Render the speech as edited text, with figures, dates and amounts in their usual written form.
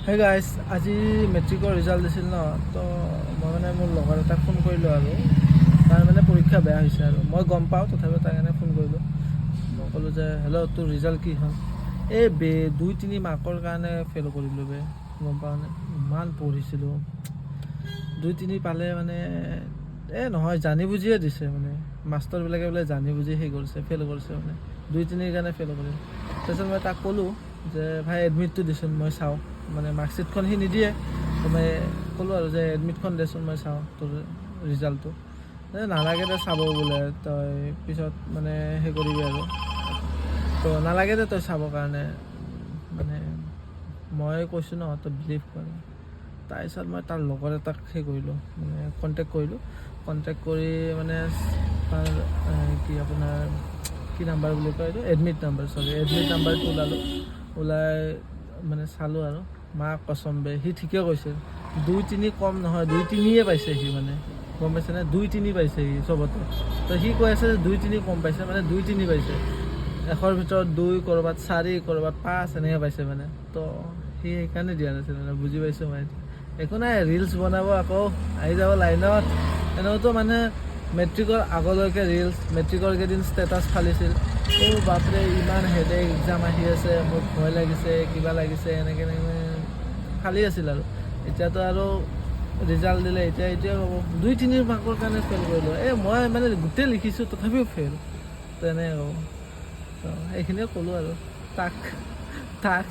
Hey guys, আজি মেট্ৰিকৰ result দিছিল ন, তো মই মানে মোৰ লগৰ এটাক ফোন কৰিলোঁ আৰু তাৰ মানে পৰীক্ষা বেয়া হৈছে আৰু মই গম পাওঁ, তথাপিও তাৰ কাৰণে ফোন কৰিলোঁ। মই ক'লোঁ যে হেল্ল', তোৰ ৰিজাল্ট কি হ'ল? এই 2-3 মাৰ্কৰ কাৰণে ফেইল কৰিলোঁ বে, গম পাওঁনে? ইমান পঢ়িছিলোঁ, 2-3 পালে মানে নহয়, জানি বুজিয়ে দিছে মানে মাষ্টৰবিলাকে বোলে জানি বুজি সেই কৰিছে, ফেইল কৰিছে মানে 2-3 কাৰণে ফেইল কৰিছে। তাৰপিছত মই তাক ক'লোঁ যে ভাই এডমিটটো দেচোন মই চাওঁ, মানে মাৰ্কশ্বিটখন সি নিদিয়ে, তো মই ক'লোঁ আৰু যে এডমিটখন দেচোন মই চাওঁ তোৰ ৰিজাল্টটো। নালাগে দে চাব বোলে, তই পিছত মানে সেই কৰিবি আৰু, তো নালাগে দে তই চাবৰ কাৰণে, মানে মই কৈছোঁ ন তই বিলিভ কৰ। তাৰপিছত মই তাৰ লগৰ এটাক সেই কৰিলোঁ, মানে কণ্টেক্ট কৰিলোঁ। কণ্টেক্ট কৰি মানে তাৰ কি আপোনাৰ কি নাম্বাৰ বুলি কয় এইটো, এডমিট নাম্বাৰটো ওলাই মানে চালোঁ আৰু মা কচম বে, সি ঠিকে কৈছে। 2-3 কম নহয়, 2-3 পাইছে সি, মানে গম পাইছেনে? 2-3 পাইছে সি চবতে। তো সি কৈ আছে যে 2-3 কম পাইছে, মানে 2-3 পাইছে। 100ৰ ভিতৰত 2, ক'ৰবাত 4, ক'ৰবাত 5 এনেকৈ পাইছে মানে। তো সি সেইকাৰণে দিয়া নাছিল মানে, বুজি পাইছোঁ মই। একো নাই, ৰিলচ বনাব আকৌ আহি যাব লাইনত। এনেওতো মানে মেট্ৰিকৰ আগলৈকে ৰিলচ, মেট্ৰিকৰ কেইদিন ষ্টেটাছ ফালিছিল, বাপৰে ইমান হেডেক, এক্সাম আহি আছে, মোৰ ভয় লাগিছে, কিবা লাগিছে, এনেকৈ খালী আছিল আৰু। এতিয়াতো আৰু ৰিজাল্ট দিলে, এতিয়া ক'ব 2-3 মাৰ্কৰ কাৰণে ফেইল কৰিলোঁ। মই মানে গোটেই লিখিছোঁ তথাপিও ফেইল, তো এনেকৈ ক'ব। তো এইখিনিয়ে ক'লোঁ আৰু তাক